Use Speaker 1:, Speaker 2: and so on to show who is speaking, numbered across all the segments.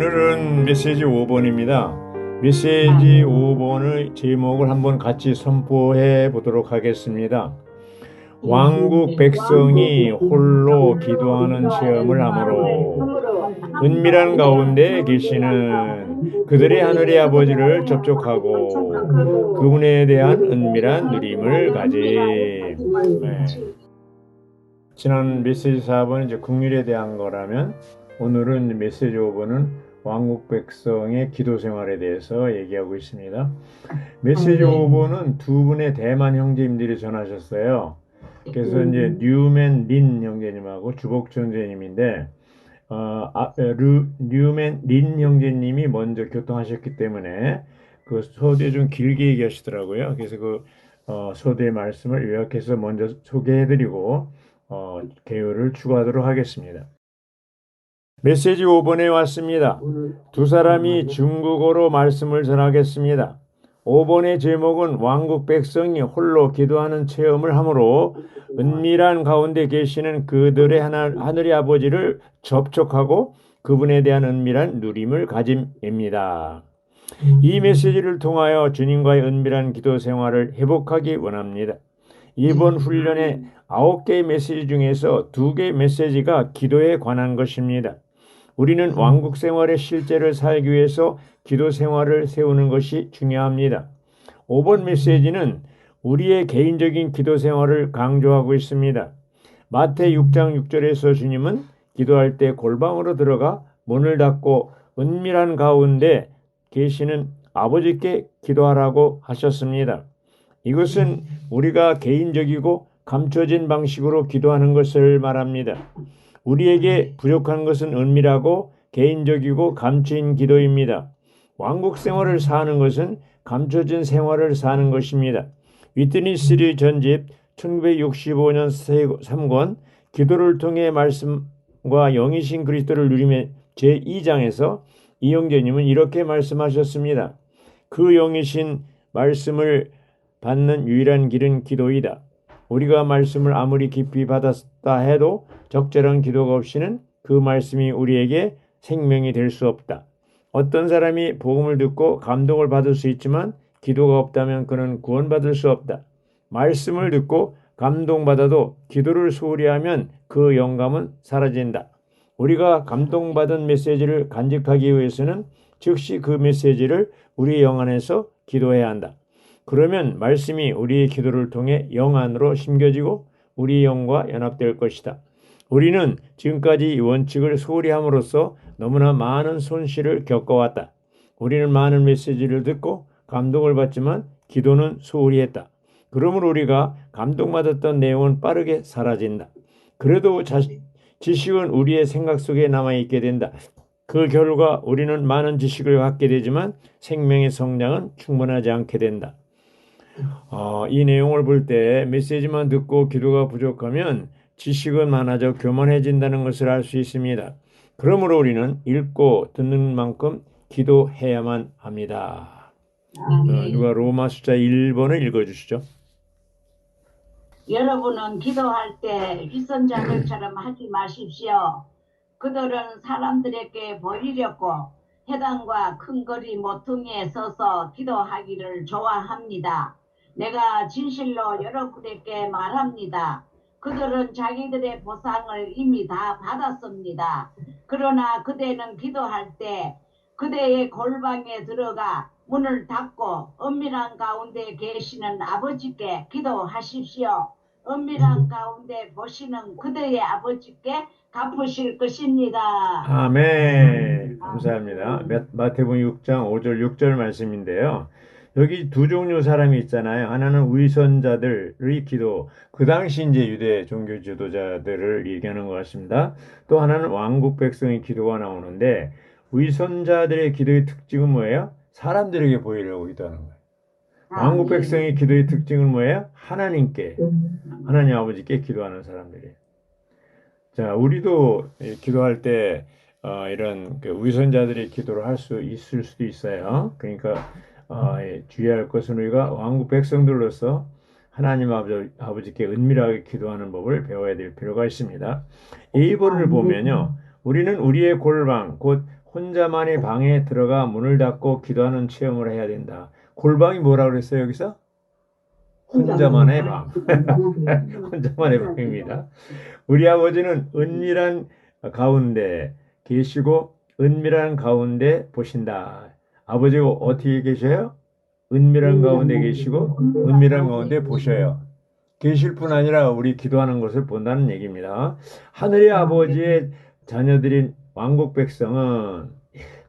Speaker 1: 오늘은 메시지 5번입니다. 메시지 5번의 제목을 한번 같이 선포해 보도록 하겠습니다. 왕국 백성이 홀로 기도하는 체험을 하므로 은밀한 가운데 계시는 그들의 하늘의 아버지를 접촉하고 그분에 대한 은밀한 누림을 가짐. 네. 지난 메시지 4번은 이제 국률에 대한 거라면 오늘은 메시지 5번은 왕국 백성의 기도 생활에 대해서 얘기하고 있습니다. 메시지 5번은 두 분의 대만 형제님들이 전하셨어요. 그래서 이제 뉴맨 린 형제님하고 주복 형제님인데 뉴맨 린 형제님이 먼저 교통하셨기 때문에 그 서두에 좀 길게 얘기하시더라고요. 그래서 그 서두의 말씀을 요약해서 먼저 소개해드리고 개요를 추가하도록 하겠습니다. 메시지 5번에 왔습니다. 두 사람이 중국어로 말씀을 전하겠습니다. 5번의 제목은 왕국 백성이 홀로 기도하는 체험을 하므로 은밀한 가운데 계시는 그들의 하늘의 아버지를 접촉하고 그분에 대한 은밀한 누림을 가짐입니다. 이 메시지를 통하여 주님과의 은밀한 기도 생활을 회복하기 원합니다. 이번 훈련의 9개의 메시지 중에서 2개의 메시지가 기도에 관한 것입니다. 우리는 왕국 생활의 실제를 살기 위해서 기도 생활을 세우는 것이 중요합니다. 5번 메시지는 우리의 개인적인 기도 생활을 강조하고 있습니다. 마태 6장 6절에서 주님은 기도할 때 골방으로 들어가 문을 닫고 은밀한 가운데 계시는 아버지께 기도하라고 하셨습니다. 이것은 우리가 개인적이고 감춰진 방식으로 기도하는 것을 말합니다. 우리에게 부족한 것은 은밀하고 개인적이고 감추인 기도입니다. 왕국 생활을 사는 것은 감춰진 생활을 사는 것입니다. 위트니 스리 전집 1965년 3권 기도를 통해 말씀과 영이신 그리스도를 누림의 제2장에서 이 형제님은 이렇게 말씀하셨습니다. 그 영이신 말씀을 받는 유일한 길은 기도이다. 우리가 말씀을 아무리 깊이 받았다 해도 적절한 기도가 없이는 그 말씀이 우리에게 생명이 될 수 없다. 어떤 사람이 복음을 듣고 감동을 받을 수 있지만 기도가 없다면 그는 구원받을 수 없다. 말씀을 듣고 감동받아도 기도를 소홀히 하면 그 영감은 사라진다. 우리가 감동받은 메시지를 간직하기 위해서는 즉시 그 메시지를 우리 영 안에서 기도해야 한다. 그러면 말씀이 우리의 기도를 통해 영 안으로 심겨지고 우리 영과 연합될 것이다. 우리는 지금까지 이 원칙을 소홀히 함으로써 너무나 많은 손실을 겪어왔다. 우리는 많은 메시지를 듣고 감동을 받지만 기도는 소홀히 했다. 그러므로 우리가 감동받았던 내용은 빠르게 사라진다. 그래도 지식은 우리의 생각 속에 남아있게 된다. 그 결과 우리는 많은 지식을 갖게 되지만 생명의 성장은 충분하지 않게 된다. 이 내용을 볼 때 메시지만 듣고 기도가 부족하면 지식은 많아져 교만해진다는 것을 알 수 있습니다. 그러므로 우리는 읽고 듣는 만큼 기도해야만 합니다. 누가 로마 숫자 1번을 읽어주시죠.
Speaker 2: 여러분은 기도할 때 위선자들처럼 하지 마십시오. 그들은 사람들에게 보이려고 회당과 큰 거리 모퉁이에 서서 기도하기를 좋아합니다. 내가 진실로 여러분에게 말합니다. 그들은 자기들의 보상을 이미 다 받았습니다. 그러나 그대는 기도할 때 그대의 골방에 들어가 문을 닫고 은밀한 가운데 계시는 아버지께 기도하십시오. 은밀한 가운데 보시는 그대의 아버지께 갚으실 것입니다.
Speaker 1: 아멘. 감사합니다. 마태복음 6장 5절 6절 말씀인데요. 여기 두 종류 사람이 있잖아요. 하나는 위선자들의 기도. 그 당시 이제 유대 종교 지도자들을 얘기하는 것 같습니다. 또 하나는 왕국 백성의 기도가 나오는데 위선자들의 기도의 특징은 뭐예요? 사람들에게 보이려고 기도하는 거예요. 왕국 백성의 기도의 특징은 뭐예요? 하나님 아버지께 기도하는 사람들이에요. 자, 우리도 기도할 때 이런 위선자들의 기도를 할 수 있을 수도 있어요. 그러니까 주의할 것은 우리가 왕국 백성들로서 하나님 아버지께 은밀하게 기도하는 법을 배워야 될 필요가 있습니다. A번을 보면요. 우리는 우리의 골방, 곧 혼자만의 방에 들어가 문을 닫고 기도하는 체험을 해야 된다. 골방이 뭐라 그랬어요, 여기서? 혼자만의 방. 혼자만의 방입니다. 우리 아버지는 은밀한 가운데 계시고 은밀한 가운데 보신다. 아버지가 어떻게 계셔요? 은밀한 가운데 계시고 은밀한 가운데 보셔요. 계실 뿐 아니라 우리 기도하는 것을 본다는 얘기입니다. 하늘의 아버지의 자녀들인 왕국 백성은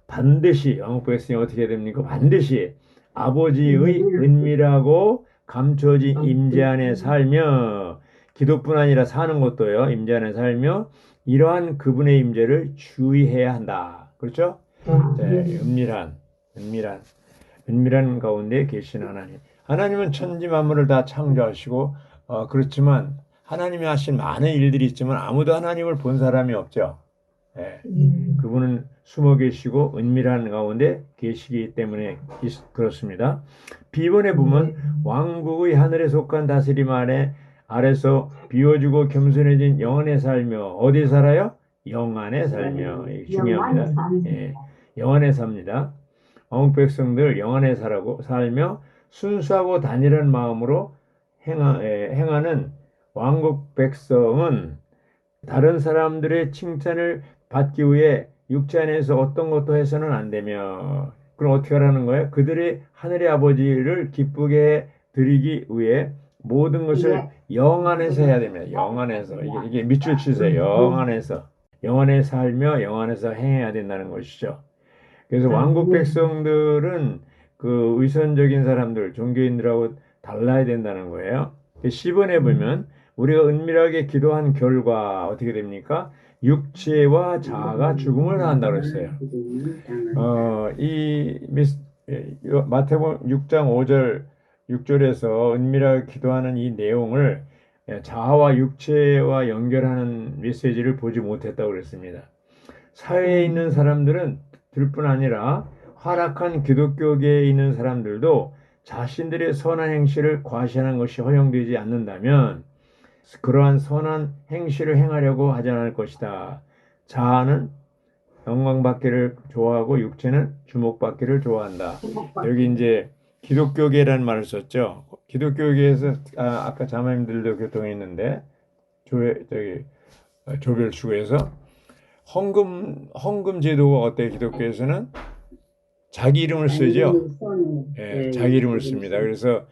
Speaker 1: 반드시 왕국 백성이 어떻게 됩니까? 반드시 아버지의 은밀하고 감춰진 임재 안에 살며 기도뿐 아니라 사는 것도요. 임재 안에 살며 이러한 그분의 임재를 주의해야 한다. 그렇죠? 네, 은밀한 가운데 계신 하나님. 하나님은 천지 만물을 다 창조하시고 그렇지만 하나님이 하신 많은 일들이 있지만 아무도 하나님을 본 사람이 없죠. 예. 그분은 숨어 계시고 은밀한 가운데 계시기 때문에 그렇습니다. 비번에 보면 왕국의 하늘에 속한 다스림 아래서 비워주고 겸손해진 영 안에 살며 어디 살아요? 영 안에 살며. 이게 중요합니다. 예. 영 안에 삽니다. 왕국 백성들 영 안에 살며 순수하고 단일한 마음으로 행하는 왕국 백성은 다른 사람들의 칭찬을 받기 위해 육체 안에서 어떤 것도 해서는 안 되며 그럼 어떻게 하라는 거예요? 그들의 하늘의 아버지를 기쁘게 드리기 위해 모든 것을 영 안에서 해야 됩니다. 영 안에서. 이게 밑줄 치세요. 영 안에 살며 영 안에서 행해야 된다는 것이죠. 그래서 왕국 백성들은 그 위선적인 사람들, 종교인들하고 달라야 된다는 거예요. 10번에 보면 우리가 은밀하게 기도한 결과 어떻게 됩니까? 육체와 자아가 죽음을 당한다고 했어요. 마태복음 6장 5절 6절에서 은밀하게 기도하는 이 내용을 자아와 육체와 연결하는 메시지를 보지 못했다고 그랬습니다. 사회에 있는 사람들은 들뿐 아니라 활악한 기독교계에 있는 사람들도 자신들의 선한 행실을 과시하는 것이 허용되지 않는다면 그러한 선한 행실을 행하려고 하지 않을 것이다. 자아는 영광받기를 좋아하고 육체는 주목받기를 좋아한다. 여기 이제 기독교계라는 말을 썼죠. 기독교계에서 아까 자매님들도 교통했는데 조별수에서 헌금 제도가 어때요? 기독교에서는 자기 이름을 쓰죠. 예, 자기 이름을 씁니다. 그래서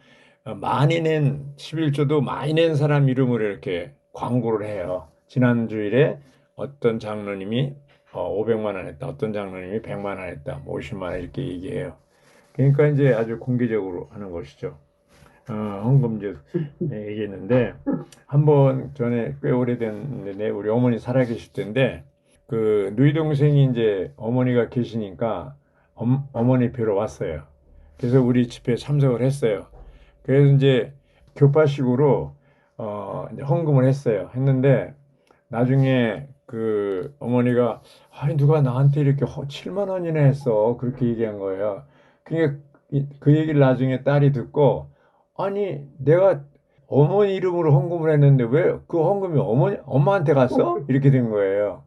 Speaker 1: 많이 낸 11조도 많이 낸 사람 이름으로 이렇게 광고를 해요. 지난 주일에 어떤 장로님이 500만 원 했다. 어떤 장로님이 100만 원 했다. 50만 원 이렇게 얘기해요. 그러니까 이제 아주 공개적으로 하는 것이죠. 헌금제 얘기했는데 한번 전에 꽤 오래됐는데 우리 어머니 살아계실 때인데 그 누이 동생이 이제 어머니가 계시니까 어머니 뵈러 왔어요. 그래서 우리 집회에 참석을 했어요. 그래서 이제 교파식으로 이제 헌금을 했는데 나중에 그 어머니가 아니 누가 나한테 이렇게 7만 원이나 했어 그렇게 얘기한 거예요. 그러니까 그 얘기를 나중에 딸이 듣고 아니 내가 어머니 이름으로 헌금을 했는데 왜 그 헌금이 엄마한테 갔어? 이렇게 된 거예요.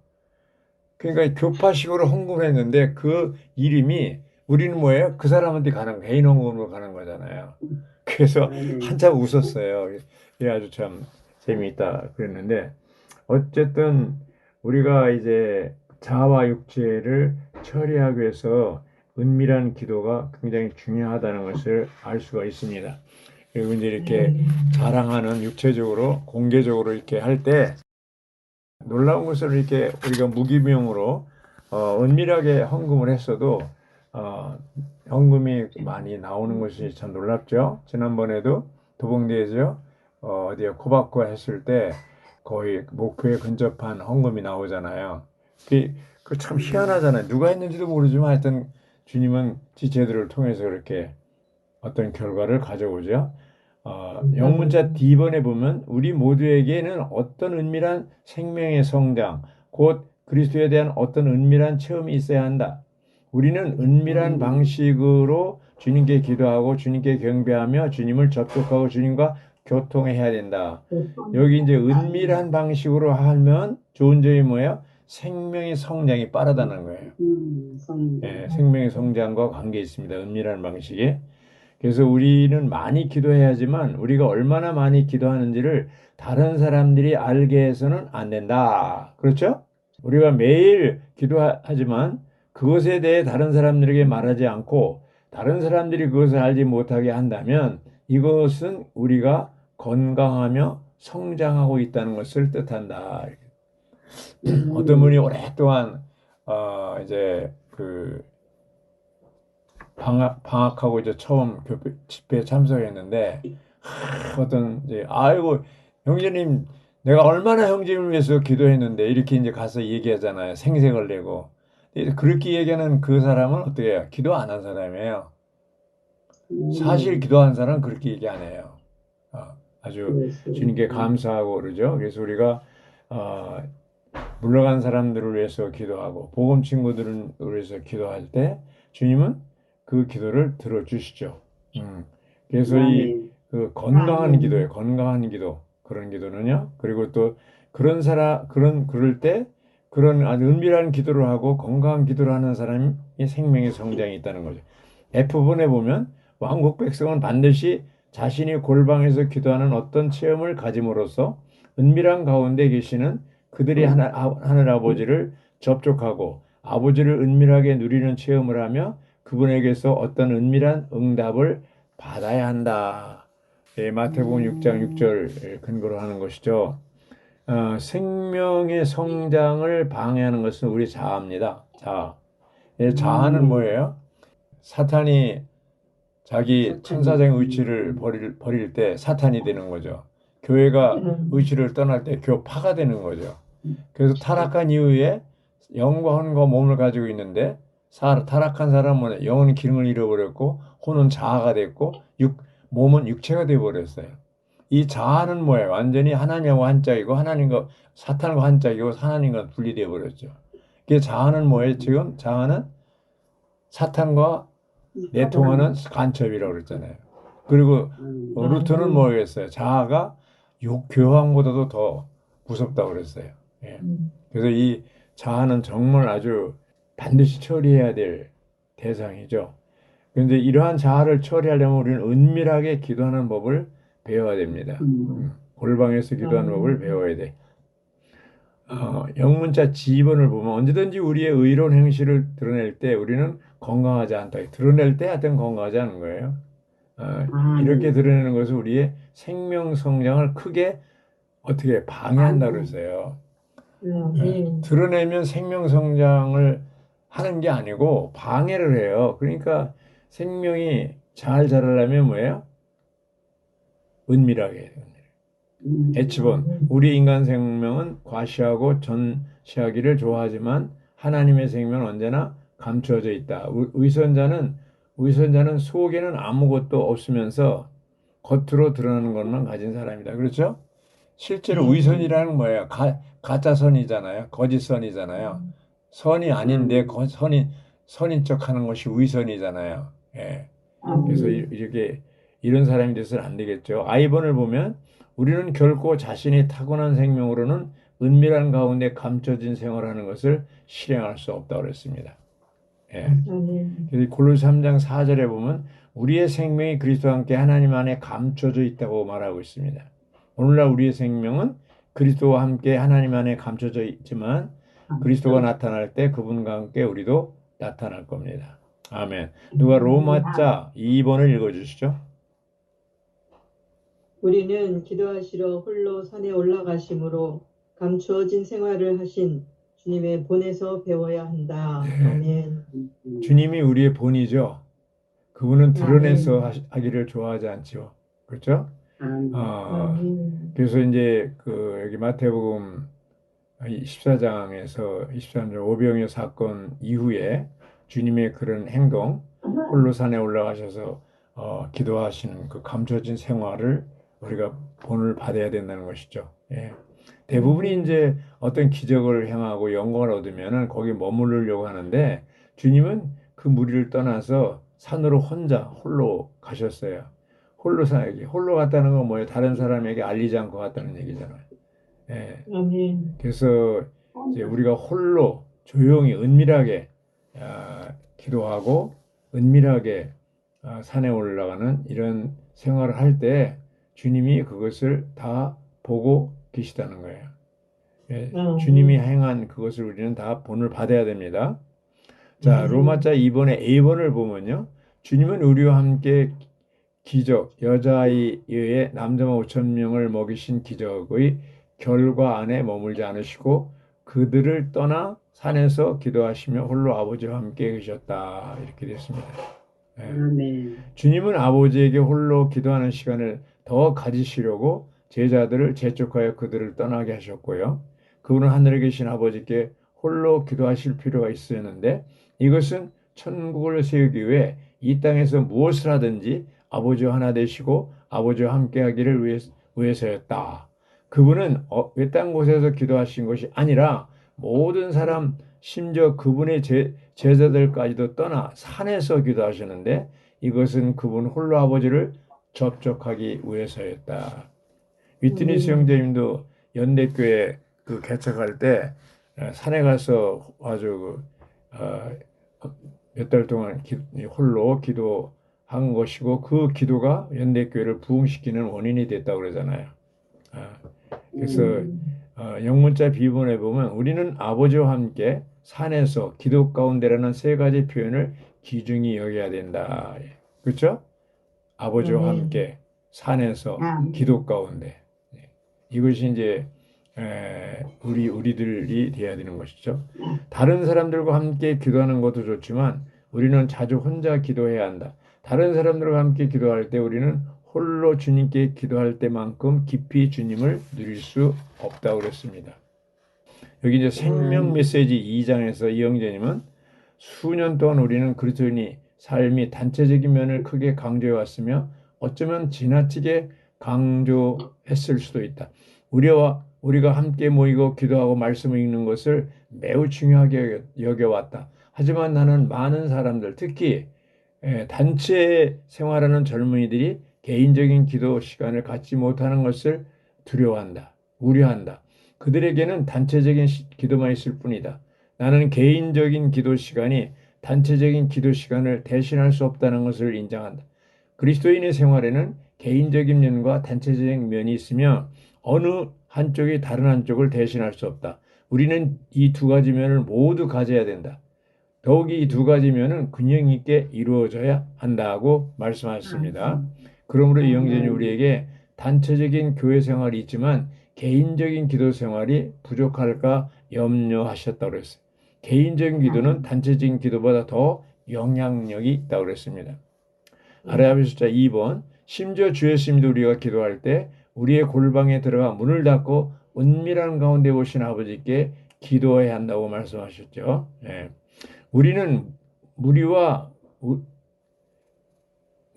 Speaker 1: 그러니까 교파식으로 헌금을 했는데 그 이름이 우리는 뭐예요? 그 사람한테 가는 개인 헌금으로 가는 거잖아요. 그래서 한참 웃었어요. 이게 아주 참 재미있다 그랬는데 어쨌든 우리가 이제 자아와 육체를 처리하기 위해서 은밀한 기도가 굉장히 중요하다는 것을 알 수가 있습니다. 그리고 이제 이렇게 자랑하는 육체적으로 공개적으로 이렇게 할 때 놀라운 것을 이렇게 우리가 무기명으로 은밀하게 헌금을 했어도 헌금이 많이 나오는 것이 참 놀랍죠. 지난번에도 도봉대에서 어디야 코바코 했을 때 거의 목표에 근접한 헌금이 나오잖아요. 그 참 희한하잖아요. 누가 했는지도 모르지만 하여튼 주님은 지체들을 통해서 그렇게 어떤 결과를 가져오죠. 영문자 D번에 보면 우리 모두에게는 어떤 은밀한 생명의 성장, 곧 그리스도에 대한 어떤 은밀한 체험이 있어야 한다. 우리는 은밀한 방식으로 주님께 기도하고 주님께 경배하며 주님을 접촉하고 주님과 교통해야 된다. 여기 이제 은밀한 방식으로 하면 좋은 점이 뭐예요? 생명의 성장이 빠르다는 거예요. 예, 생명의 성장과 관계 있습니다. 은밀한 방식에. 그래서 우리는 많이 기도해야지만 우리가 얼마나 많이 기도하는지를 다른 사람들이 알게 해서는 안 된다. 그렇죠? 우리가 매일 기도하지만 그것에 대해 다른 사람들에게 말하지 않고 다른 사람들이 그것을 알지 못하게 한다면 이것은 우리가 건강하며 성장하고 있다는 것을 뜻한다. 어떤 분이 오랫동안 이제 그 방학하고 이제 처음 집회에 참석했는데 어떤 이제 아이고 형제님 내가 얼마나 형제님을 위해서 기도했는데 이렇게 이제 가서 얘기하잖아요. 생색을 내고 그렇게 얘기하는 그 사람은 어떻게 해요? 기도 안 한 사람이에요. 사실 기도한 사람은 그렇게 얘기 안 해요. 아주 주님께 감사하고 그러죠. 그래서 우리가 어, 물러간 사람들을 위해서 기도하고 복음 친구들을 위해서 기도할 때 주님은 그 기도를 들어주시죠. 그래서 그 건강한 기도예요. 건강한 기도. 그런 기도는요. 그리고 또 그럴 때 그런 아주 은밀한 기도를 하고 건강한 기도를 하는 사람이 생명의 성장이 있다는 거죠. F본에 보면 왕국 백성은 반드시 자신이 골방에서 기도하는 어떤 체험을 가짐으로써 은밀한 가운데 계시는 그들이 하늘 아버지를 접촉하고 아버지를 은밀하게 누리는 체험을 하며 그분에게서 어떤 은밀한 응답을 받아야 한다. 예, 마태복음 6장 6절 근거로 하는 것이죠. 생명의 성장을 방해하는 것은 우리 자아입니다. 자아. 예, 자아는 뭐예요? 사탄이 자기 천사장의 의지를 버릴 때 사탄이 되는 거죠. 교회가 의지를 떠날 때 교파가 되는 거죠. 그래서 타락한 이후에 영과 혼과 몸을 가지고 있는데 타락한 사람은 영은 기능을 잃어버렸고 혼은 자아가 됐고 몸은 육체가 되어버렸어요. 이 자아는 뭐예요? 완전히 하나님과 한짝이고 하나님과 사탄과 한짝이고 하나님과 분리되어 버렸죠. 그 자아는 뭐예요? 지금 자아는 사탄과 내통하는 간첩이라고 그랬잖아요. 그리고 루트는 뭐겠어요? 자아가 교황보다도 더 무섭다고 그랬어요. 예. 그래서 이 자아는 정말 아주 반드시 처리해야 될 대상이죠. 그런데 이러한 자아를 처리하려면 우리는 은밀하게 기도하는 법을 배워야 됩니다. 골방에서 기도하는 법을 배워야 돼. 영문자 지번을 보면 언제든지 우리의 의로운 행실을 드러낼 때 우리는 건강하지 않다. 드러낼 때 하여튼 건강하지 않은 거예요. 이렇게 드러내는 것은 우리의 생명 성장을 크게 어떻게 방해한다 그랬어요. 드러내면 생명 성장을 하는 게 아니고 방해를 해요. 그러니까 생명이 잘 자라려면 뭐예요? 은밀하게 해요. H번 우리 인간 생명은 과시하고 전시하기를 좋아하지만 하나님의 생명은 언제나 감추어져 있다. 위선자는 속에는 아무것도 없으면서 겉으로 드러나는 것만 가진 사람이다. 그렇죠? 실제로 위선이라는 뭐예요? 가짜 선이잖아요. 거짓 선이잖아요. 선이 아닌데 선인 척하는 것이 위선이잖아요. 예. 그래서 이렇게 이런 사람이 돼서는 안 되겠죠. 아이번을 보면 우리는 결코 자신이 타고난 생명으로는 은밀한 가운데 감춰진 생활하는 것을 실행할 수 없다고 그랬습니다. 예. 그래서 골로새 3장 4절에 보면 우리의 생명이 그리스도와 함께 하나님 안에 감춰져 있다고 말하고 있습니다. 오늘날 우리의 생명은 그리스도와 함께 하나님 안에 감춰져 있지만 그리스도가 나타날 때 그분과 함께 우리도 나타날 겁니다. 아멘. 누가 로마자 2번을 읽어주시죠.
Speaker 3: 우리는 기도하시러 홀로 산에 올라가심으로 감추어진 생활을 하신 주님의 본에서 배워야 한다. 아멘.
Speaker 1: 주님이 우리의 본이죠. 그분은 드러내서 하기를 좋아하지 않죠. 그렇죠? 그래서 이제 여기 마태복음 14장에서 23절 오병이어 사건 이후에 주님의 그런 행동, 홀로 산에 올라가셔서 기도하시는 그 감춰진 생활을 우리가 본을 받아야 된다는 것이죠. 예. 대부분이 이제 어떤 기적을 행하고 영광을 얻으면은 거기 머무르려고 하는데 주님은 그 무리를 떠나서 산으로 홀로 가셨어요. 홀로 갔다는 건 뭐예요? 다른 사람에게 알리지 않고 갔다는 얘기잖아요. 예. 그래서 이제 우리가 홀로 조용히 은밀하게 기도하고 은밀하게 산에 올라가는 이런 생활을 할 때 주님이 그것을 다 보고 계시다는 거예요. 예, 주님이 행한 그것을 우리는 다 본을 받아야 됩니다. 자, 로마자 2번의 A번을 보면요. 주님은 우리와 함께 기적, 여자아이에 의해 남자만 5천 명을 먹이신 기적의 결과 안에 머물지 않으시고 그들을 떠나 산에서 기도하시며 홀로 아버지와 함께 계셨다. 이렇게 됐습니다. 예. 주님은 아버지에게 홀로 기도하는 시간을 더 가지시려고 제자들을 재촉하여 그들을 떠나게 하셨고요. 그분은 하늘에 계신 아버지께 홀로 기도하실 필요가 있었는데 이것은 천국을 세우기 위해 이 땅에서 무엇을 하든지 아버지와 하나 되시고 아버지와 함께 하기를 위해서였다. 그분은 외딴 곳에서 기도하신 것이 아니라 모든 사람 심지어 그분의 제자들까지도 떠나 산에서 기도하셨는데 이것은 그분 홀로 아버지를 접촉하기 위해서였다. 위트니스 형제님도 연대교회 그 개척할 때 산에 가서 아주 몇 달 동안 홀로 기도한 것이고 그 기도가 연대교회를 부흥시키는 원인이 됐다고 그러잖아요. 그래서 영문자 비본에 보면 우리는 아버지와 함께 산에서 기도 가운데라는 세 가지 표현을 귀중히 여겨야 된다. 그렇죠? 아버지와 함께 산에서 기도 가운데. 이것이 이제 우리들이 돼야 되는 것이죠. 다른 사람들과 함께 기도하는 것도 좋지만 우리는 자주 혼자 기도해야 한다. 다른 사람들과 함께 기도할 때 우리는 홀로 주님께 기도할 때만큼 깊이 주님을 누릴 수 없다고 그랬습니다. 여기 이제 생명 메시지 2장에서 이영재님은 수년 동안 우리는 그리스도인이 삶이 단체적인 면을 크게 강조해 왔으며 어쩌면 지나치게 강조했을 수도 있다. 우리가 함께 모이고 기도하고 말씀을 읽는 것을 매우 중요하게 여겨왔다. 하지만 나는 많은 사람들, 특히 단체 생활하는 젊은이들이 개인적인 기도 시간을 갖지 못하는 것을 두려워한다. 우려한다. 그들에게는 단체적인 기도만 있을 뿐이다. 나는 개인적인 기도 시간이 단체적인 기도 시간을 대신할 수 없다는 것을 인정한다. 그리스도인의 생활에는 개인적인 면과 단체적인 면이 있으며 어느 한쪽이 다른 한쪽을 대신할 수 없다. 우리는 이 두 가지 면을 모두 가져야 된다. 더욱이 이 두 가지 면은 균형 있게 이루어져야 한다고 말씀하셨습니다. 그러므로 이 형제는 우리에게 단체적인 교회 생활이 있지만 개인적인 기도 생활이 부족할까 염려하셨다고 그랬어요. 개인적인 기도는 단체적인 기도보다 더 영향력이 있다고 그랬습니다. 아라비 숫자 2번 심지어 주 예수님도 우리가 기도할 때 우리의 골방에 들어가 문을 닫고 은밀한 가운데 오신 아버지께 기도해야 한다고 말씀하셨죠. 네. 우리는 무리와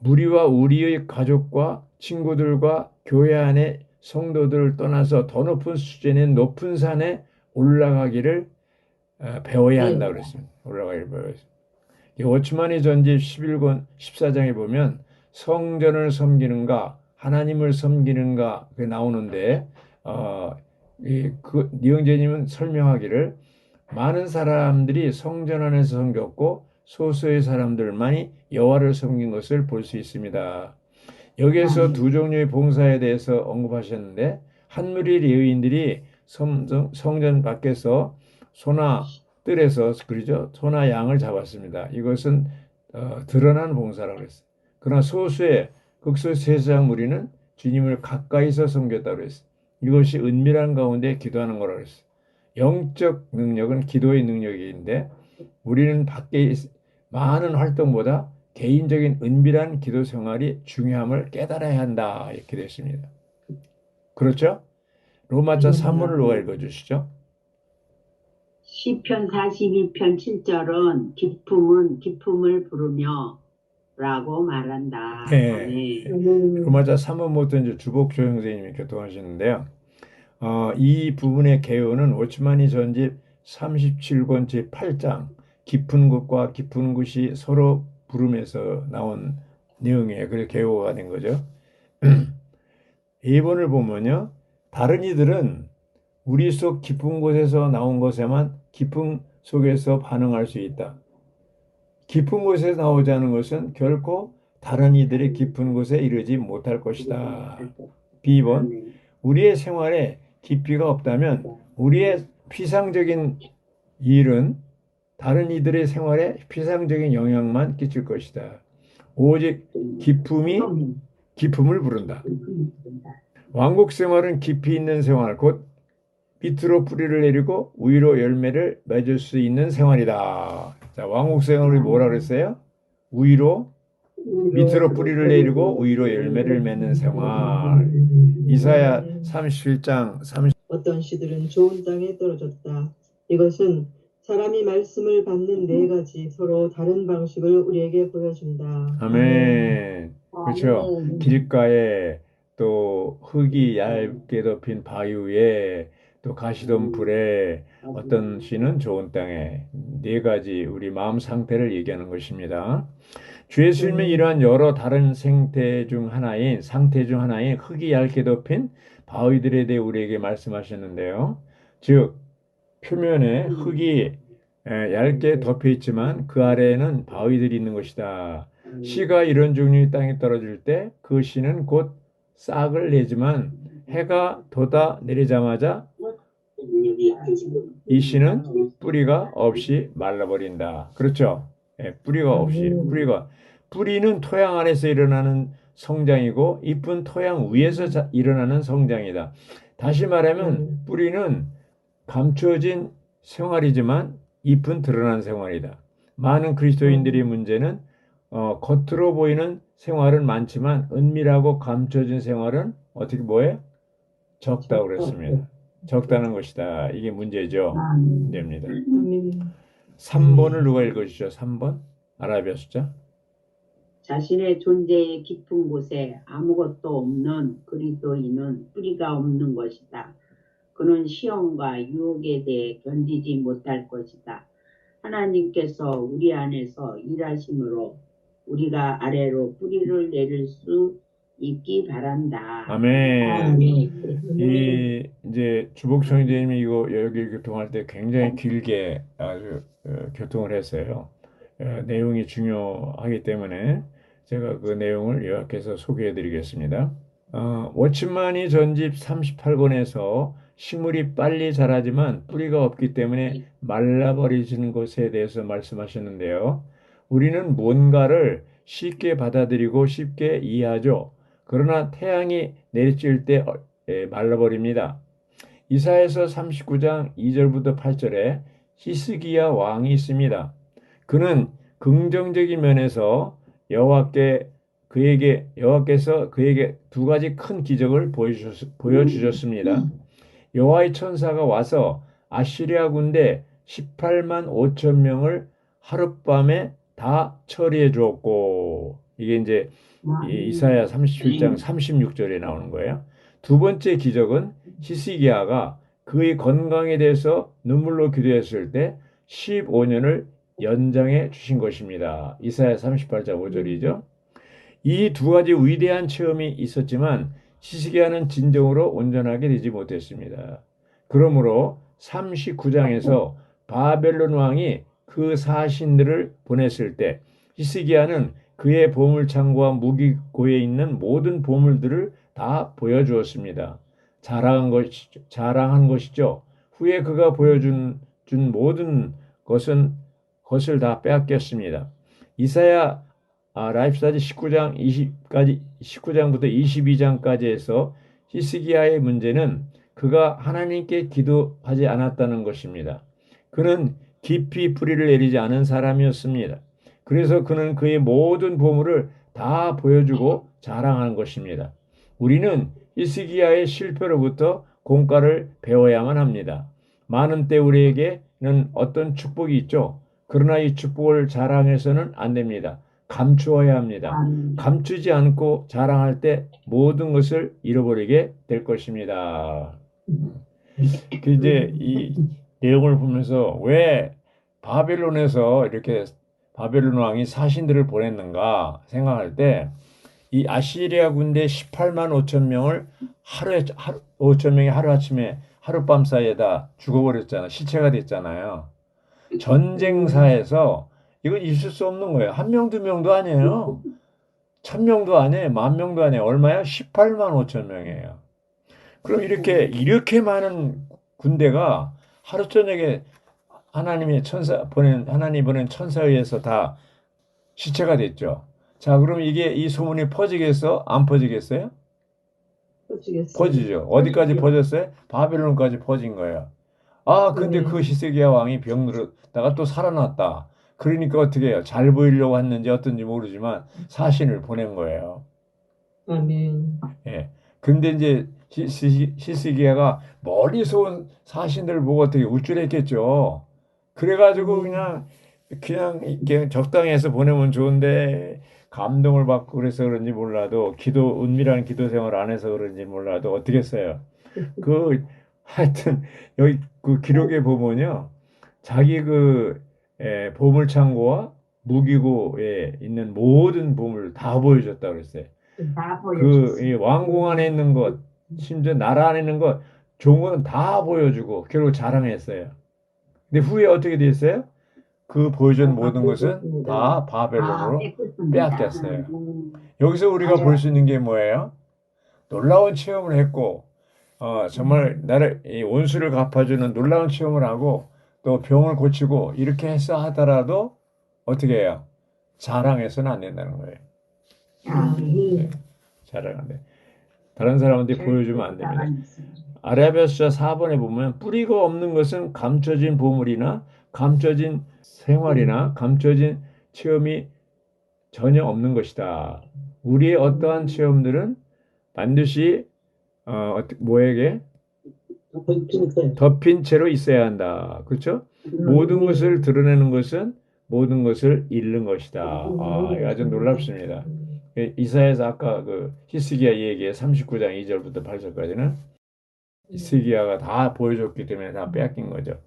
Speaker 1: 우리의 가족과 친구들과 교회 안에 성도들을 떠나서 더 높은 수준의 높은 산에 올라가기를 배워야 한다고 그랬습니다. 올라가기를 배워야 했습니다. 워츠만의 전집 11권 14장에 보면 성전을 섬기는가 하나님을 섬기는가 그게 나오는데 니영재님은 설명하기를 많은 사람들이 성전 안에서 섬겼고 소수의 사람들만이 여호와를 섬긴 것을 볼 수 있습니다. 여기에서 두 종류의 봉사에 대해서 언급하셨는데 한 무리 레위인들이 성전 밖에서 소나 뜰에서 그러죠. 소나 양을 잡았습니다. 이것은 드러난 봉사라고 했어요. 그러나 소수의 극소세상 무리는 주님을 가까이서 섬겼다고 했어요. 이것이 은밀한 가운데 기도하는 거라고 했어요. 영적 능력은 기도의 능력인데 우리는 밖에 많은 활동보다 개인적인 은밀한 기도 생활이 중요함을 깨달아야 한다. 이렇게 됐습니다. 그렇죠? 로마자 3문을 누가 읽어주시죠?
Speaker 4: 시편 42편 7절은 기쁨은 기쁨을 부르며 라고 말한다.
Speaker 1: 네. 로마자 3문부터 이제 주복조 형제님이 교통하시는데요. 이 부분의 개요는 워츠만이 전집 37권 제8장 깊은 곳과 깊은 곳이 서로 부름에서 나온 내용이에요. 그래서 개요가 된 거죠. 2번을 보면요. 다른 이들은 우리 속 깊은 곳에서 나온 것에만 깊음 속에서 반응할 수 있다. 깊은 곳에서 나오지 않은 것은 결코 다른 이들의 깊은 곳에 이르지 못할 것이다. B번, 우리의 생활에 깊이가 없다면 우리의 피상적인 일은 다른 이들의 생활에 피상적인 영향만 끼칠 것이다. 오직 깊음이 깊음을 부른다. 왕국 생활은 깊이 있는 생활, 곧 밑으로 뿌리를 내리고 위로 열매를 맺을 수 있는 생활이다. 자, 왕국 생활이 뭐라 그랬어요? 위로, 밑으로 뿌리를 내리고 위로 열매를 맺는 생활. 이사야 37장 30.
Speaker 3: 어떤 씨들은 좋은 땅에 떨어졌다. 이것은 사람이 말씀을 받는 네 가지 서로 다른 방식을 우리에게 보여준다.
Speaker 1: 아멘. 그렇죠.
Speaker 2: 아멘.
Speaker 1: 길가에 또 흙이 얇게 덮인 바위 위에 또 가시던 불에 어떤 씨는 좋은 땅에 네 가지 우리 마음 상태를 얘기하는 것입니다. 주 예수님은 이러한 여러 다른 상태 중 하나인 흙이 얇게 덮인 바위들에 대해 우리에게 말씀하셨는데요. 즉 표면에 흙이 얇게 덮여 있지만 그 아래에는 바위들이 있는 것이다. 씨가 이런 종류의 땅에 떨어질 때 그 씨는 곧 싹을 내지만 해가 돋아 내리자마자 이 씨는 뿌리가 없이 말라버린다. 그렇죠? 뿌리가 없이. 뿌리는 토양 안에서 일어나는 성장이고 잎은 토양 위에서 일어나는 성장이다. 다시 말하면 뿌리는 감춰진 생활이지만 잎은 드러난 생활이다. 많은 그리스도인들의 문제는 겉으로 보이는 생활은 많지만 은밀하고 감춰진 생활은 어떻게 뭐예요? 적다고 그랬습니다. 적다는 것이다. 이게 문제죠. 문제입니다.
Speaker 3: 아멘.
Speaker 1: 3번을 누가 읽어주죠? 3번 아라비아 숫자.
Speaker 4: 자신의 존재의 깊은 곳에 아무것도 없는 그리스도인은 뿌리가 없는 것이다. 그는 시험과 유혹에 대해 견디지 못할 것이다. 하나님께서 우리 안에서 일하심으로 우리가 아래로 뿌리를 내릴 수 있기 바란다.
Speaker 1: 아멘. 이제 주복 총재님이 이거 여기 교통할 때 굉장히 길게 아주 교통을 했어요. 내용이 중요하기 때문에 제가 그 내용을 요약해서 소개해 드리겠습니다. 워치만이 전집 38권에서 식물이 빨리 자라지만 뿌리가 없기 때문에 말라버리지는 것에 대해서 말씀하셨는데요. 우리는 뭔가를 쉽게 받아들이고 쉽게 이해하죠. 그러나 태양이 내리쬐을 때 말라버립니다. 이사야서 39장 2절부터 8절에 히스기야 왕이 있습니다. 그는 긍정적인 면에서 여호와께서 그에게 두 가지 큰 기적을 보여주셨습니다. 여호와의 천사가 와서 아시리아 군대 18만 5천 명을 하룻밤에 다 처리해 주었고, 이게 이제 이사야 37장 36절에 나오는 거예요. 두 번째 기적은 히스기야가 그의 건강에 대해서 눈물로 기도했을 때 15년을 연장해 주신 것입니다. 이사야 38장 5절이죠. 이 두 가지 위대한 체험이 있었지만 히스기야는 진정으로 온전하게 되지 못했습니다. 그러므로 39장에서 바벨론 왕이 그 사신들을 보냈을 때 히스기야는 그의 보물창고와 무기고에 있는 모든 보물들을 다 보여주었습니다. 자랑한 것이죠. 후에 그가 보여준 모든 것을 다 빼앗겼습니다. 이사야 라이프스타디 19장부터 22장까지 해서 히스기야의 문제는 그가 하나님께 기도하지 않았다는 것입니다. 그는 깊이 뿌리를 내리지 않은 사람이었습니다. 그래서 그는 그의 모든 보물을 다 보여주고 자랑하는 것입니다. 우리는 히스기야의 실패로부터 공과를 배워야만 합니다. 많은 때 우리에게는 어떤 축복이 있죠. 그러나 이 축복을 자랑해서는 안 됩니다. 감추어야 합니다. 감추지 않고 자랑할 때 모든 것을 잃어버리게 될 것입니다. 이제 이 내용을 보면서 왜 바벨론에서 이렇게 바벨론 왕이 사신들을 보냈는가 생각할 때 이 아시리아 군대 18만 5천 명을 5천 명이 하룻밤 사이에 다 죽어버렸잖아. 시체가 됐잖아요. 전쟁사에서 이건 있을 수 없는 거예요. 한 명, 두 명도 아니에요. 1000명도 아니에요. 10,000명도 아니에요. 얼마요? 18만 5천 명이에요. 그럼 이렇게 많은 군대가 하루 저녁에 하나님 보낸 천사에 의해서 다 시체가 됐죠. 자, 그럼 이 소문이 퍼지겠어? 안 퍼지겠어요?
Speaker 3: 퍼지겠어요.
Speaker 1: 퍼지죠. 어디까지 퍼졌어요? 바벨론까지 퍼진 거예요. 아, 근데 그 히스기야 왕이 병들었다가 또 살아났다. 그러니까 어떻게 해요? 잘 보이려고 했는지 어떤지 모르지만 사신을 보낸 거예요.
Speaker 3: 아멘.
Speaker 1: 예. 근데 이제 히스기야가 멀리서 온 사신들을 보고 어떻게 울줄했겠죠. 그래가지고 그냥 적당히 해서 보내면 좋은데 감동을 받고 그래서 그런지 몰라도 은밀한 기도 생활 안 해서 그런지 몰라도 어떻게 했어요. 하여튼 여기 그 기록에 보면요. 자기 보물창고와 무기고에 있는 모든 보물을 다 보여줬다 그랬어요.
Speaker 2: 다
Speaker 1: 이
Speaker 2: 보여줬어요.
Speaker 1: 왕궁 안에 있는 것, 심지어 나라 안에 있는 것, 종은 다 보여주고 결국 자랑했어요. 근데 후에 어떻게 됐어요? 그 보여준 모든 것은 다 바벨론으로
Speaker 2: 뺏겼습니다.
Speaker 1: 빼앗겼어요. 여기서 우리가 볼 수 있는 게 뭐예요? 놀라운 체험을 했고, 정말 이 원수를 갚아주는 놀라운 체험을 하고, 또 병을 고치고, 이렇게 해서 하더라도, 어떻게 해요? 자랑해서는 안 된다는 거예요.
Speaker 3: 아멘.
Speaker 1: 자랑 안 돼. 다른 사람한테 보여주면 안 됩니다. 아라비아서 4번에 보면, 뿌리가 없는 것은 감춰진 보물이나, 감춰진 생활이나, 감춰진 체험이 전혀 없는 것이다. 우리의 어떠한 체험들은 반드시 뭐에게 덮인 채로 있어야 한다. 그렇죠? 모든 것을 드러내는 것은 모든 것을 잃는 것이다. 이거 아주 놀랍습니다. 이사야서 아까 그 히스기야 얘기의 39장 2절부터 8절까지는 히스기야가 다 보여줬기 때문에 다 빼앗긴 거죠.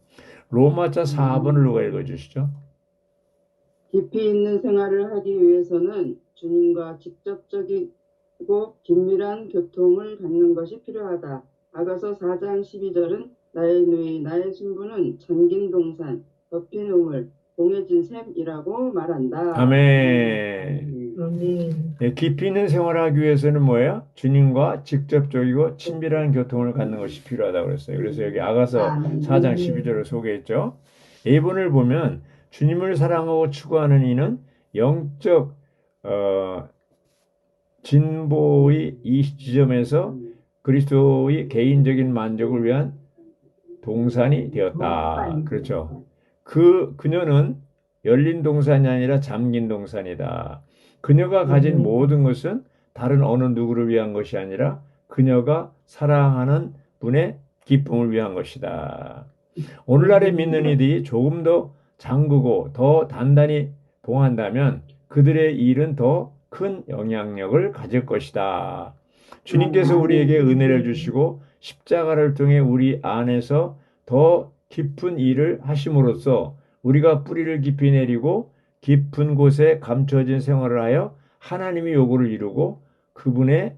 Speaker 1: 로마서 4번을 누가 읽어주시죠?
Speaker 5: 깊이 있는 생활을 하기 위해서는 주님과 직접적이고 긴밀한 교통을 갖는 것이 필요하다. 아가서 4장 12절은 나의 누이, 나의 신부는 잠긴 동산, 덮인 우물, 공해진 샘이라고 말한다.
Speaker 1: 아멘.
Speaker 3: 아멘.
Speaker 1: 네, 깊이 있는 생활을 하기 위해서는 뭐예요? 주님과 직접적이고 친밀한 교통을 갖는 것이 필요하다고 그랬어요. 그래서 여기 아가서 4장 12절을 소개했죠. 예본을 보면 주님을 사랑하고 추구하는 이는 영적 진보의 이 지점에서 그리스도의 개인적인 만족을 위한 동산이 되었다. 그렇죠. 그녀는 열린 동산이 아니라 잠긴 동산이다. 그녀가 가진 모든 것은 다른 어느 누구를 위한 것이 아니라 그녀가 사랑하는 분의 기쁨을 위한 것이다. 오늘날의 믿는 이들이 조금 더 잠그고 더 단단히 봉한다면 그들의 일은 더 큰 영향력을 가질 것이다. 주님께서 우리에게 은혜를 주시고 십자가를 통해 우리 안에서 더 깊은 일을 하심으로써 우리가 뿌리를 깊이 내리고 깊은 곳에 감춰진 생활을 하여 하나님의 요구를 이루고 그분의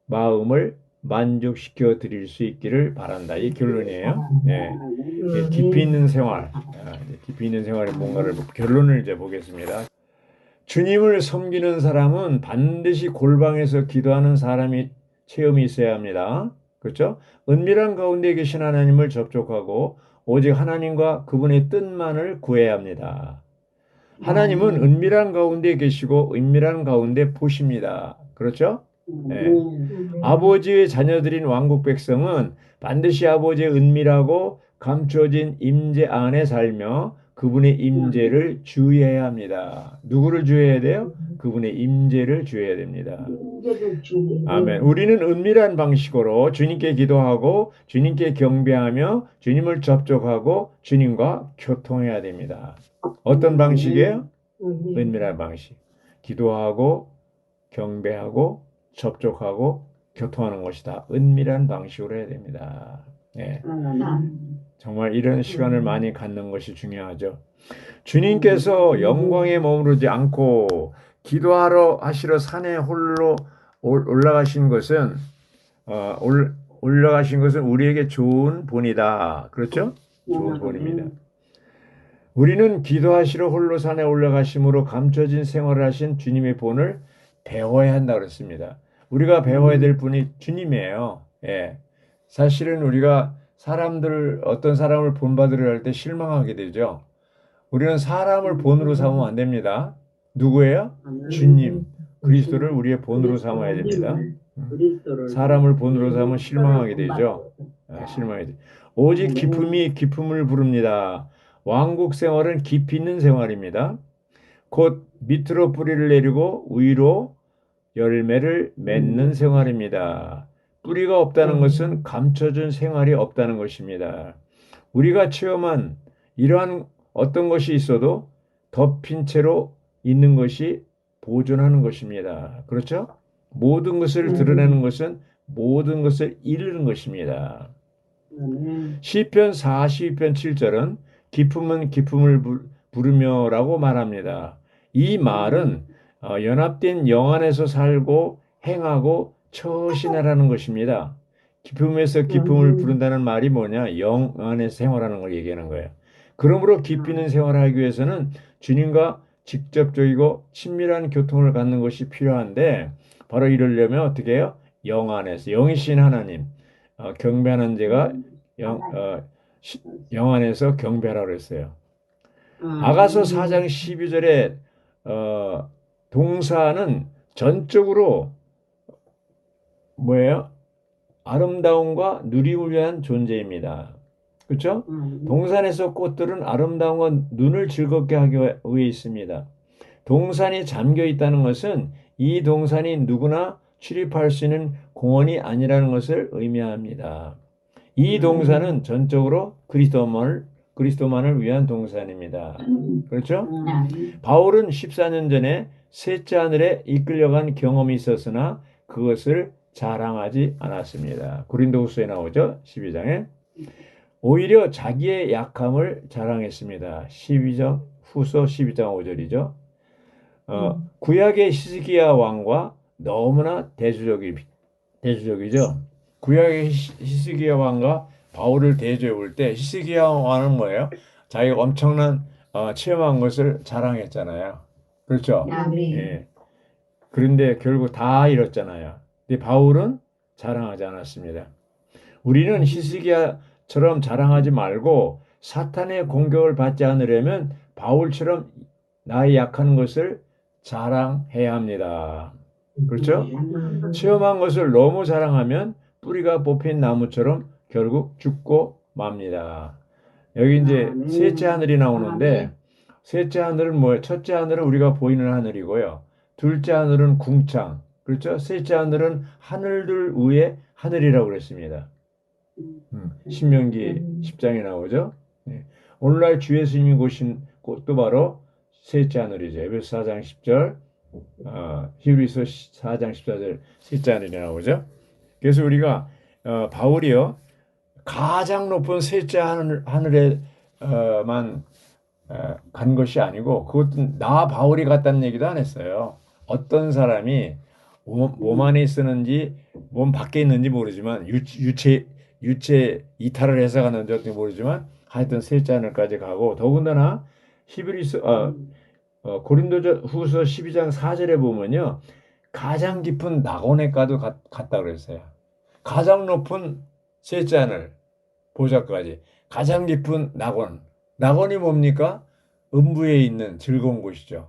Speaker 1: 마음을 만족시켜 드릴 수 있기를 바란다. 이 결론이에요. 네. 깊이 있는 생활, 깊이 있는 생활의 뭔가를 결론을 이제 보겠습니다. 주님을 섬기는 사람은 반드시 골방에서 기도하는 사람이 체험이 있어야 합니다. 그렇죠? 은밀한 가운데 계신 하나님을 접촉하고 오직 하나님과 그분의 뜻만을 구해야 합니다. 하나님은 은밀한 가운데 계시고 은밀한 가운데 보십니다. 그렇죠? 네. 아버지의 자녀들인 왕국 백성은 반드시 아버지의 은밀하고 감춰진 임재 안에 살며 그분의 임재를 주의해야 합니다. 누구를 주의해야 돼요? 그분의 임재를 주의해야 됩니다. 아멘. 우리는 은밀한 방식으로 주님께 기도하고 주님께 경배하며 주님을 접촉하고 주님과 교통해야 됩니다. 어떤 방식이에요? 은밀한 방식. 기도하고 경배하고 접촉하고 교통하는 것이다. 은밀한 방식으로 해야 됩니다. 네. 정말 이런 시간을 많이 갖는 것이 중요하죠. 주님께서 영광에 머무르지 않고 기도하러 하시러 산에 홀로 올라가신 것은 올라가신 것은 우리에게 좋은 본이다. 그렇죠? 좋은 본입니다. 우리는 기도하시러 홀로 산에 올라가심으로 감춰진 생활을 하신 주님의 본을 배워야 한다 그랬습니다. 우리가 배워야 될 분이 주님이에요. 예. 사실은 우리가 어떤 사람을 본받으려 할 때 실망하게 되죠. 우리는 사람을 본으로 삼으면 안 됩니다. 누구예요? 주님, 그리스도를 우리의 본으로 삼아야 됩니다. 사람을 본으로 삼으면 실망하게 되죠. 실망하게 되죠. 오직 기쁨이 기쁨을 부릅니다. 왕국 생활은 깊이 있는 생활입니다. 곧 밑으로 뿌리를 내리고 위로 열매를 맺는 생활입니다. 뿌리가 없다는 것은 감춰진 생활이 없다는 것입니다. 우리가 체험한 이러한 어떤 것이 있어도 덮인 채로 있는 것이 보존하는 것입니다. 그렇죠? 모든 것을 드러내는 것은 모든 것을 잃는 것입니다. 시편 42편 7절은 기쁨은 기쁨을 부르며라고 말합니다. 이 말은 연합된 영 안에서 살고 행하고 처신하라는 것입니다. 기쁨에서 기쁨을 부른다는 말이 뭐냐? 영 안에서 생활하는 걸 얘기하는 거예요. 그러므로 깊이 있는 생활을 하기 위해서는 주님과 직접적이고 친밀한 교통을 갖는 것이 필요한데 바로 이러려면 어떻게 해요? 영 안에서 영이신 하나님 경배하는 자가 영 안에서 경배하라고 그랬어요. 아가서 4장 12절에 동사는 전적으로 뭐예요? 아름다움과 누림을 위한 존재입니다. 그렇죠? 동산에서 꽃들은 아름다움과 눈을 즐겁게 하기 위해 있습니다. 동산이 잠겨 있다는 것은 이 동산이 누구나 출입할 수 있는 공원이 아니라는 것을 의미합니다. 이 동산은 전적으로 그리스도만을 위한 동산입니다. 그렇죠? 바울은 14년 전에 셋째 하늘에 이끌려간 경험이 있었으나 그것을 자랑하지 않았습니다. 고린도후서에 나오죠. 12장에. 오히려 자기의 약함을 자랑했습니다. 12장 후서 12장 5절이죠. 구약의 히스기야 왕과 너무나 대조적이죠. 구약의 히스기야 왕과 바울을 대조해 볼 때 히스기야 왕은 뭐예요? 자기가 엄청난 체험한 것을 자랑했잖아요. 그렇죠? 예. 그런데 결국 다 잃었잖아요. 근데 바울은 자랑하지 않았습니다. 우리는 히스기야처럼 자랑하지 말고 사탄의 공격을 받지 않으려면 바울처럼 나의 약한 것을 자랑해야 합니다. 그렇죠? 체험한 것을 너무 자랑하면 뿌리가 뽑힌 나무처럼 결국 죽고 맙니다. 여기 이제 셋째 하늘이 나오는데 셋째 하늘은 뭐예요? 첫째 하늘은 우리가 보이는 하늘이고요. 둘째 하늘은 궁창. 그렇죠? 셋째 하늘은 하늘들 위에 하늘이라고 그랬습니다. 신명기 10장에 나오죠. 네. 오늘날 주 예수님이 보신 곳도 바로 셋째 하늘이죠. 에베소 4장 10절, 히브리서 4장 14절 셋째 하늘이 나오죠. 그래서 우리가 바울이요 가장 높은 셋째 하늘에만 간 것이 아니고 그것도 나 바울이 갔다는 얘기도 안 했어요. 어떤 사람이 몸 안에 있었는지 몸 밖에 있는지 모르지만 유체 이탈을 해서 갔는지 어떻게 모르지만 하여튼 셋째 하늘까지 가고 더군다나 고린도전 후서 12장 4절에 보면요 가장 깊은 낙원에까지 갔다 그랬어요. 가장 높은 셋째 하늘 보좌까지 가장 깊은 낙원이 뭡니까? 음부에 있는 즐거운 곳이죠.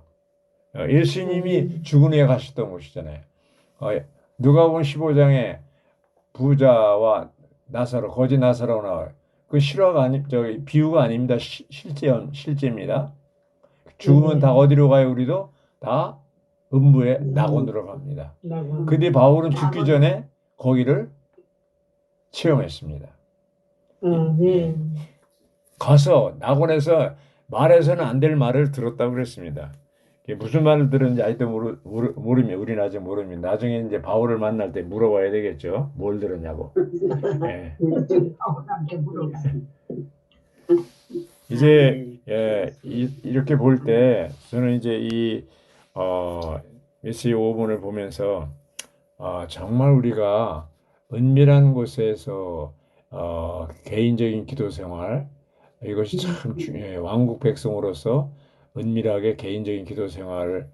Speaker 1: 예수님이 죽은 후에 가셨던 곳이잖아요. 누가복음 15장에 부자와 나사로 거지 나사로 나와요. 그 실화가 비유가 아닙니다. 실제입니다. 죽으면 다 어디로 가요? 우리도 다 음부의 낙원으로 갑니다. 근데 바울은 죽기 전에 거기를 체험했습니다. 가서 낙원에서 말해서는 안 될 말을 들었다고 그랬습니다. 무슨 말을 들었는지 아직도 모르면 우리는 아직 모릅니다. 나중에 이제 바울을 만날 때 물어봐야 되겠죠. 뭘 들었냐고. 네. 이제 이렇게 볼 때 저는 이제 이 메시지 5분을 보면서 정말 우리가 은밀한 곳에서 개인적인 기도 생활, 이것이 참 중요해요. 왕국 백성으로서 은밀하게 개인적인 기도 생활을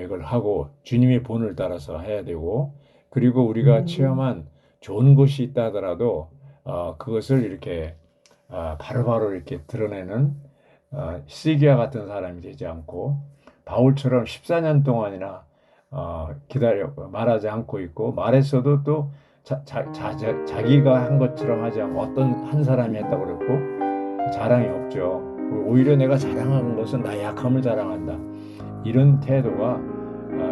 Speaker 1: 이걸 하고 주님의 본을 따라서 해야 되고, 그리고 우리가 체험한 좋은 것이 있다 하더라도 그것을 이렇게 바로바로 이렇게 드러내는 시기와 같은 사람이 되지 않고, 바울처럼 14년 동안이나 기다려 말하지 않고 있고, 말했어도 또 자기가 한 것처럼 하지 않고 어떤 한 사람이 했다고 그랬고 자랑이 없죠. 오히려 내가 자랑한 것은 나의 약함을 자랑한다. 이런 태도가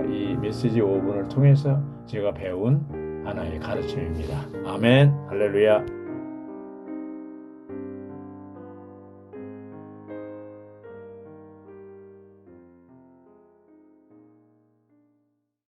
Speaker 1: 이 메시지 5분을 통해서 제가 배운 하나의 가르침입니다. 아멘, 할렐루야.